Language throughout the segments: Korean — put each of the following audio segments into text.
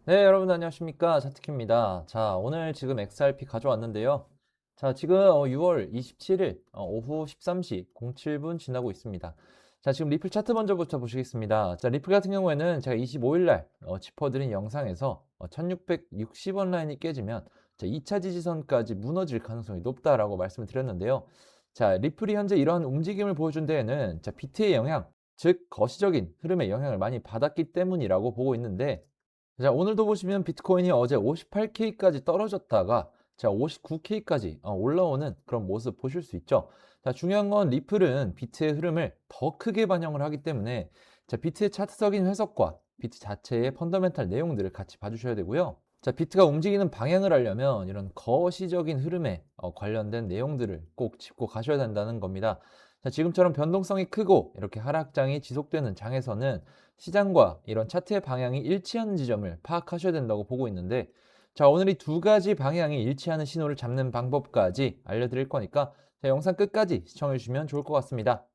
네, 여러분 안녕하십니까? 차트키입니다. 자, 오늘 지금 XRP 가져왔는데요. 자, 지금 6월 27일 오후 13시 07분 지나고 있습니다. 자, 지금 리플 차트 먼저부터 보시겠습니다. 자, 리플 같은 경우에는 제가 25일 날 짚어드린 영상에서 1660원 라인이 깨지면 자, 2차 지지선까지 무너질 가능성이 높다라고 말씀을 드렸는데요. 자, 리플이 현재 이러한 움직임을 보여준 데에는 자, 비트의 영향, 즉 거시적인 흐름의 영향을 많이 받았기 때문이라고 보고 있는데, 자, 오늘도 보시면 비트코인이 어제 58K까지 떨어졌다가 자, 59K까지 올라오는 그런 모습 보실 수 있죠. 자, 중요한 건 리플은 비트의 흐름을 더 크게 반영을 하기 때문에 자, 비트의 차트적인 해석과 비트 자체의 펀더멘탈 내용들을 같이 봐주셔야 되고요. 자, 비트가 움직이는 방향을 알려면 이런 거시적인 흐름에 관련된 내용들을 꼭 짚고 가셔야 된다는 겁니다. 자, 지금처럼 변동성이 크고 이렇게 하락장이 지속되는 장에서는 시장과 이런 차트의 방향이 일치하는 지점을 파악하셔야 된다고 보고 있는데, 자, 오늘 이 두 가지 방향이 일치하는 신호를 잡는 방법까지 알려드릴 거니까 자, 영상 끝까지 시청해 주시면 좋을 것 같습니다.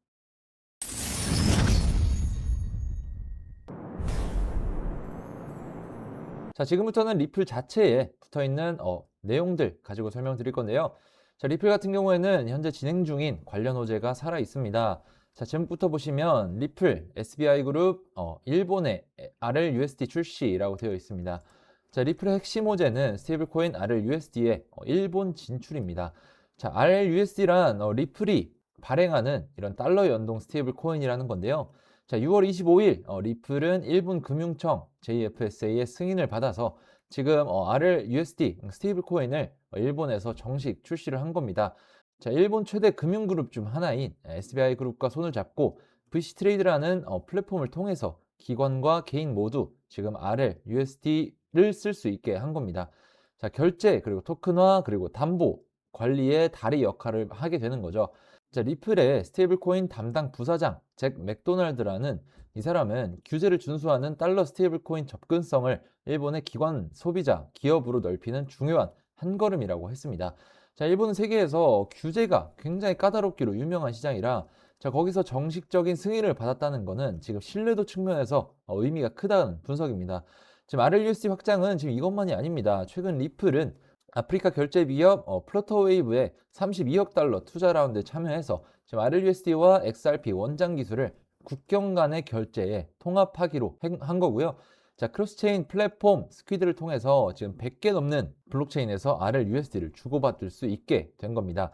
자, 지금부터는 리플 자체에 붙어있는 내용들 가지고 설명드릴 건데요. 자, 리플 같은 경우에는 현재 진행 중인 관련 호재가 살아 있습니다. 자, 제목부터 보시면 리플, SBI 그룹, 일본의 RLUSD 출시라고 되어 있습니다. 자, 리플의 핵심 호재는 스테이블코인 RLUSD의 일본 진출입니다. 자, RLUSD란 리플이 발행하는 이런 달러 연동 스테이블코인이라는 건데요. 자, 6월 25일 리플은 일본 금융청 JFSA의 승인을 받아서 지금 RLUSD 스테이블 코인을 일본에서 정식 출시를 한 겁니다. 자, 일본 최대 금융그룹 중 하나인 SBI 그룹과 손을 잡고 VC 트레이드라는 플랫폼을 통해서 기관과 개인 모두 지금 RLUSD를 쓸 수 있게 한 겁니다. 자, 결제 그리고 토큰화 그리고 담보 관리의 다리 역할을 하게 되는 거죠. 자, 리플의 스테이블 코인 담당 부사장 잭 맥도날드라는 이 사람은 규제를 준수하는 달러 스테이블 코인 접근성을 일본의 기관, 소비자, 기업으로 넓히는 중요한 한 걸음이라고 했습니다. 자, 일본은 세계에서 규제가 굉장히 까다롭기로 유명한 시장이라 자, 거기서 정식적인 승인을 받았다는 것은 지금 신뢰도 측면에서 의미가 크다는 분석입니다. 지금 RLUSD 확장은 지금 이것만이 아닙니다. 최근 리플은 아프리카 결제 기업 플러터웨이브에 32억 달러 투자 라운드에 참여해서 지금 RLUSD와 XRP 원장 기술을 국경 간의 결제에 통합하기로 한 거고요. 자, 크로스체인 플랫폼 스퀴드를 통해서 지금 100개 넘는 블록체인에서 RLUSD를 주고받을 수 있게 된 겁니다.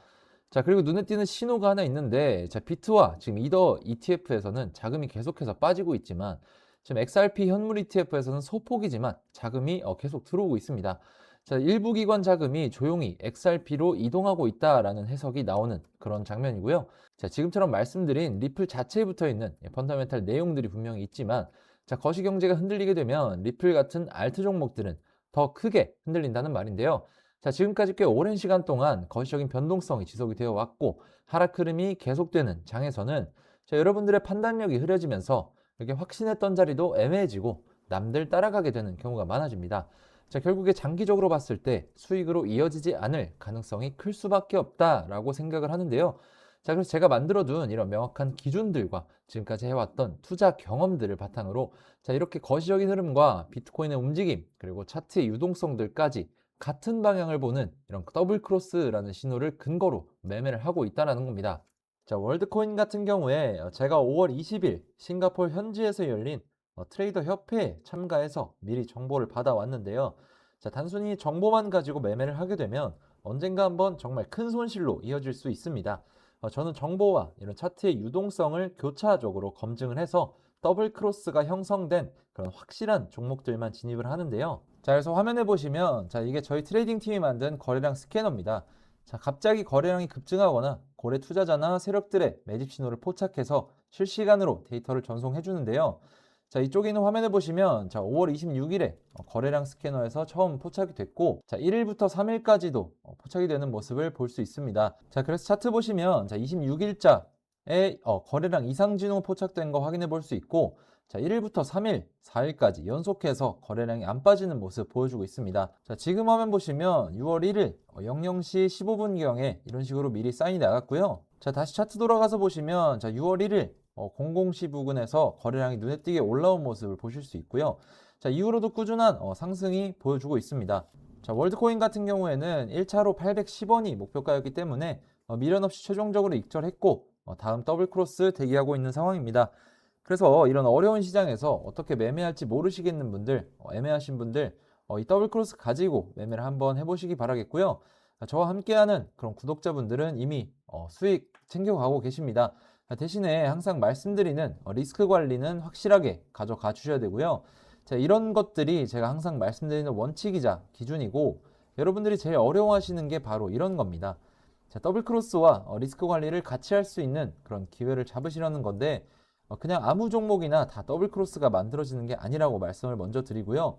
자, 그리고 눈에 띄는 신호가 하나 있는데, 자, 비트와 지금 이더 ETF에서는 자금이 계속해서 빠지고 있지만, 지금 XRP 현물 ETF에서는 소폭이지만 자금이 계속 들어오고 있습니다. 자, 일부 기관 자금이 조용히 XRP로 이동하고 있다라는 해석이 나오는 그런 장면이고요. 자, 지금처럼 말씀드린 리플 자체에 붙어 있는 펀더멘탈 내용들이 분명히 있지만, 자, 거시경제가 흔들리게 되면 리플 같은 알트 종목들은 더 크게 흔들린다는 말인데요. 자, 지금까지 꽤 오랜 시간 동안 거시적인 변동성이 지속이 되어 왔고 하락 흐름이 계속되는 장에서는 자, 여러분들의 판단력이 흐려지면서 이렇게 확신했던 자리도 애매해지고 남들 따라가게 되는 경우가 많아집니다. 자, 결국에 장기적으로 봤을 때 수익으로 이어지지 않을 가능성이 클 수밖에 없다라고 생각을 하는데요. 자, 그래서 제가 만들어둔 이런 명확한 기준들과 지금까지 해왔던 투자 경험들을 바탕으로 자, 이렇게 거시적인 흐름과 비트코인의 움직임 그리고 차트의 유동성들까지 같은 방향을 보는 이런 더블 크로스라는 신호를 근거로 매매를 하고 있다는 겁니다. 자, 월드코인 같은 경우에 제가 5월 20일 싱가포르 현지에서 열린 트레이더 협회에 참가해서 미리 정보를 받아왔는데요. 자, 단순히 정보만 가지고 매매를 하게 되면 언젠가 한번 정말 큰 손실로 이어질 수 있습니다. 저는 정보와 이런 차트의 유동성을 교차적으로 검증을 해서 더블 크로스가 형성된 그런 확실한 종목들만 진입을 하는데요. 자, 그래서 화면에 보시면 자, 이게 저희 트레이딩 팀이 만든 거래량 스캐너입니다. 자, 갑자기 거래량이 급증하거나 고래 투자자나 세력들의 매집 신호를 포착해서 실시간으로 데이터를 전송해 주는데요. 자, 이쪽에 있는 화면에 보시면 자, 5월 26일에 거래량 스캐너에서 처음 포착이 됐고 자, 1일부터 3일까지도 포착이 되는 모습을 볼 수 있습니다. 자, 그래서 차트 보시면 자, 26일자에 거래량 이상 진호 포착된 거 확인해 볼 수 있고 자, 1일부터 3일, 4일까지 연속해서 거래량이 안 빠지는 모습 보여주고 있습니다. 자, 지금 화면 보시면 6월 1일 00시 15분경에 이런 식으로 미리 사인이 나갔고요. 자, 다시 차트 돌아가서 보시면 자, 6월 1일 00시 부근에서 거래량이 눈에 띄게 올라온 모습을 보실 수 있고요. 자, 이후로도 꾸준한 상승이 보여주고 있습니다. 자, 월드코인 같은 경우에는 1차로 810원이 목표가였기 때문에 미련 없이 최종적으로 익절했고 다음 더블 크로스 대기하고 있는 상황입니다. 그래서 이런 어려운 시장에서 어떻게 매매할지 모르시겠는 분들, 애매하신 분들 이 더블 크로스 가지고 매매를 한번 해보시기 바라겠고요. 저와 함께하는 그런 구독자분들은 이미 수익 챙겨가고 계십니다. 대신에 항상 말씀드리는 리스크 관리는 확실하게 가져가 주셔야 되고요. 자, 이런 것들이 제가 항상 말씀드리는 원칙이자 기준이고 여러분들이 제일 어려워하시는 게 바로 이런 겁니다. 자, 더블 크로스와 리스크 관리를 같이 할 수 있는 그런 기회를 잡으시려는 건데 그냥 아무 종목이나 다 더블 크로스가 만들어지는 게 아니라고 말씀을 먼저 드리고요.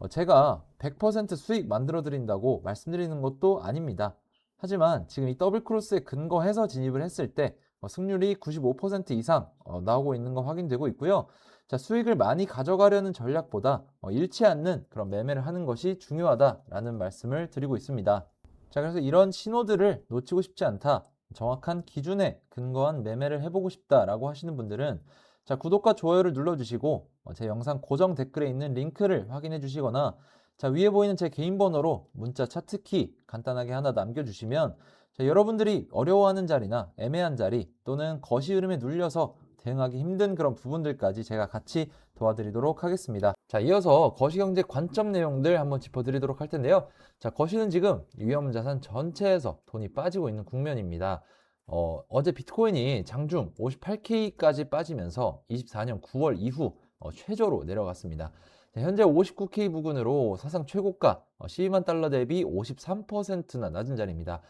제가 100% 수익 만들어 드린다고 말씀드리는 것도 아닙니다. 하지만 지금 이 더블 크로스에 근거해서 진입을 했을 때 승률이 95% 이상 나오고 있는 거 확인되고 있고요. 자, 수익을 많이 가져가려는 전략보다 잃지 않는 그런 매매를 하는 것이 중요하다라는 말씀을 드리고 있습니다. 자, 그래서 이런 신호들을 놓치고 싶지 않다. 정확한 기준에 근거한 매매를 해보고 싶다라고 하시는 분들은 자, 구독과 좋아요를 눌러주시고 제 영상 고정 댓글에 있는 링크를 확인해 주시거나 자, 위에 보이는 제 개인 번호로 문자 차트키 간단하게 하나 남겨주시면 자, 여러분들이 어려워하는 자리나 애매한 자리 또는 거시 흐름에 눌려서 대응하기 힘든 그런 부분들까지 제가 같이 도와드리도록 하겠습니다. 자, 이어서 거시경제 관점 내용들 한번 짚어드리도록 할 텐데요. 자, 거시는 지금 위험자산 전체에서 돈이 빠지고 있는 국면입니다. 어제 비트코인이 장중 58K까지 빠지면서 24년 9월 이후 최저로 내려갔습니다. 자, 현재 59K 부근으로 사상 최고가 12만 달러 대비 53%나 낮은 자리입니다.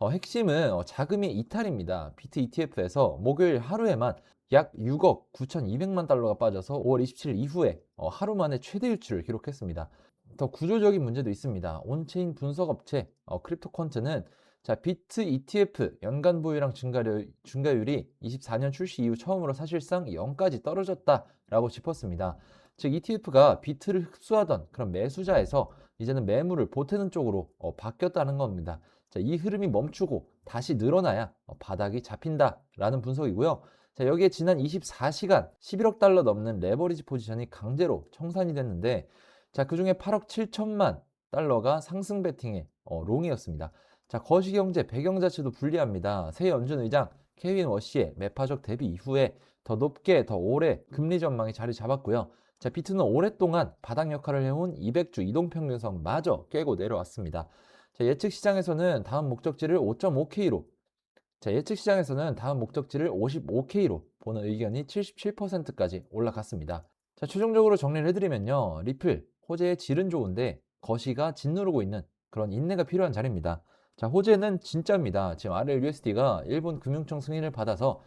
핵심은 자금의 이탈입니다. 비트 ETF에서 목요일 하루에만 약 6억 9,200만 달러가 빠져서 5월 27일 이후에 하루 만에 최대 유출을 기록했습니다. 더 구조적인 문제도 있습니다. 온체인 분석 업체 크립토퀀트는 자, 비트 ETF 연간 보유량 증가율이 24년 출시 이후 처음으로 사실상 0까지 떨어졌다라고 짚었습니다. 즉 ETF가 비트를 흡수하던 그런 매수자에서 이제는 매물을 보태는 쪽으로 바뀌었다는 겁니다. 자, 이 흐름이 멈추고 다시 늘어나야 바닥이 잡힌다라는 분석이고요. 자, 여기에 지난 24시간 11억 달러 넘는 레버리지 포지션이 강제로 청산이 됐는데 자, 그중에 8억 7천만 달러가 상승 베팅의 롱이었습니다. 자, 거시경제 배경 자체도 불리합니다. 새 연준 의장 케빈 워시의 매파적 대비 이후에 더 높게 더 오래 금리 전망이 자리 잡았고요. 자, 비트는 오랫동안 바닥 역할을 해온 200주 이동평균선마저 깨고 내려왔습니다. 자, 예측 시장에서는 다음 목적지를 5.5K로 예측 시장에서는 다음 목적지를 55K로 보는 의견이 77%까지 올라갔습니다. 자, 최종적으로 정리를 해드리면요. 리플, 호재의 질은 좋은데 거시가 짓누르고 있는 그런 인내가 필요한 자리입니다. 자, 호재는 진짜입니다. 지금 RLUSD가 일본 금융청 승인을 받아서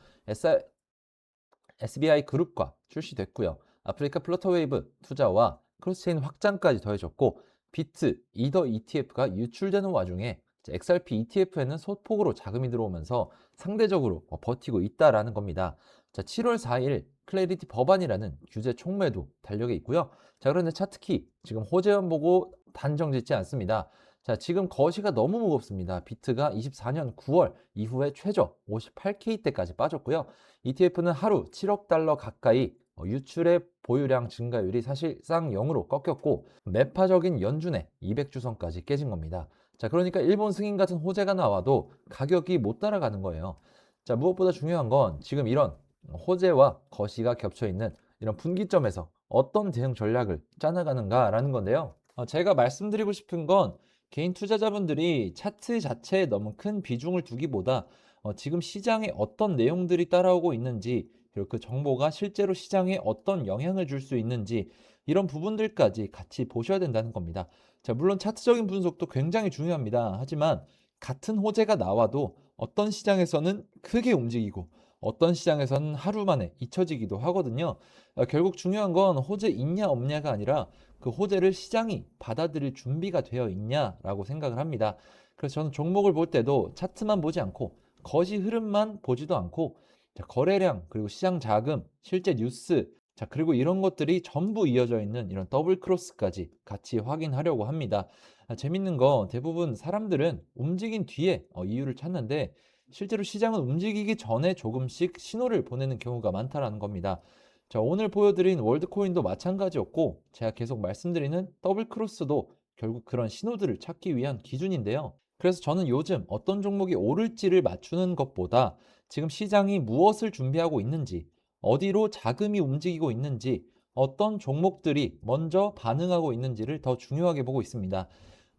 SBI 그룹과 출시됐고요. 아프리카 플러터웨이브 투자와 크로스체인 확장까지 더해졌고 비트, 이더 ETF가 유출되는 와중에 XRP ETF에는 소폭으로 자금이 들어오면서 상대적으로 버티고 있다라는 겁니다. 자, 7월 4일 클래리티 법안이라는 규제 총매도 달력에 있고요. 자, 그런데 차트키 지금 호재만 보고 단정 짓지 않습니다. 자, 지금 거시가 너무 무겁습니다. 비트가 24년 9월 이후에 최저 58K대까지 빠졌고요. ETF는 하루 7억 달러 가까이 유출의 보유량 증가율이 사실상 0으로 꺾였고 매파적인 연준의 200주선까지 깨진 겁니다. 자, 그러니까 일본 승인 같은 호재가 나와도 가격이 못 따라가는 거예요. 자, 무엇보다 중요한 건 지금 이런 호재와 거시가 겹쳐 있는 이런 분기점에서 어떤 대응 전략을 짜나가는가라는 건데요. 제가 말씀드리고 싶은 건 개인 투자자분들이 차트 자체에 너무 큰 비중을 두기보다 지금 시장에 어떤 내용들이 따라오고 있는지 그리고 그 정보가 실제로 시장에 어떤 영향을 줄 수 있는지 이런 부분들까지 같이 보셔야 된다는 겁니다. 자, 물론 차트적인 분석도 굉장히 중요합니다. 하지만 같은 호재가 나와도 어떤 시장에서는 크게 움직이고 어떤 시장에서는 하루 만에 잊혀지기도 하거든요. 결국 중요한 건 호재 있냐 없냐가 아니라 그 호재를 시장이 받아들일 준비가 되어 있냐라고 생각을 합니다. 그래서 저는 종목을 볼 때도 차트만 보지 않고 거시 흐름만 보지도 않고 자, 거래량 그리고 시장 자금, 실제 뉴스 자, 그리고 이런 것들이 전부 이어져 있는 이런 더블 크로스까지 같이 확인하려고 합니다. 재밌는 건 대부분 사람들은 움직인 뒤에 이유를 찾는데 실제로 시장은 움직이기 전에 조금씩 신호를 보내는 경우가 많다라는 겁니다. 자, 오늘 보여드린 월드코인도 마찬가지였고, 제가 계속 말씀드리는 더블 크로스도 결국 그런 신호들을 찾기 위한 기준인데요. 그래서 저는 요즘 어떤 종목이 오를지를 맞추는 것보다 지금 시장이 무엇을 준비하고 있는지, 어디로 자금이 움직이고 있는지, 어떤 종목들이 먼저 반응하고 있는지를 더 중요하게 보고 있습니다.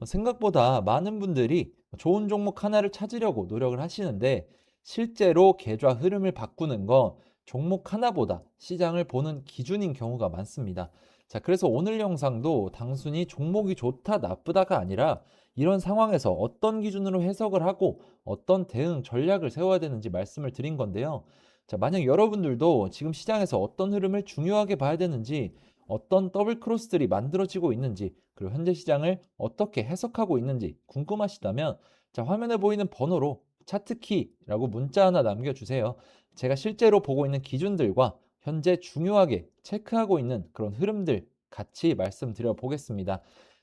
생각보다 많은 분들이 좋은 종목 하나를 찾으려고 노력을 하시는데 실제로 계좌 흐름을 바꾸는 건 종목 하나보다 시장을 보는 기준인 경우가 많습니다. 자, 그래서 오늘 영상도 단순히 종목이 좋다, 나쁘다가 아니라 이런 상황에서 어떤 기준으로 해석을 하고 어떤 대응 전략을 세워야 되는지 말씀을 드린 건데요. 자, 만약 여러분들도 지금 시장에서 어떤 흐름을 중요하게 봐야 되는지, 어떤 더블 크로스들이 만들어지고 있는지, 그리고 현재 시장을 어떻게 해석하고 있는지 궁금하시다면 자, 화면에 보이는 번호로 차트키라고 문자 하나 남겨주세요. 제가 실제로 보고 있는 기준들과 현재 중요하게 체크하고 있는 그런 흐름들 같이 말씀드려 보겠습니다.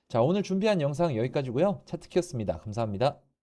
자, 오늘 준비한 영상 여기까지고요. 차트키였습니다. 감사합니다.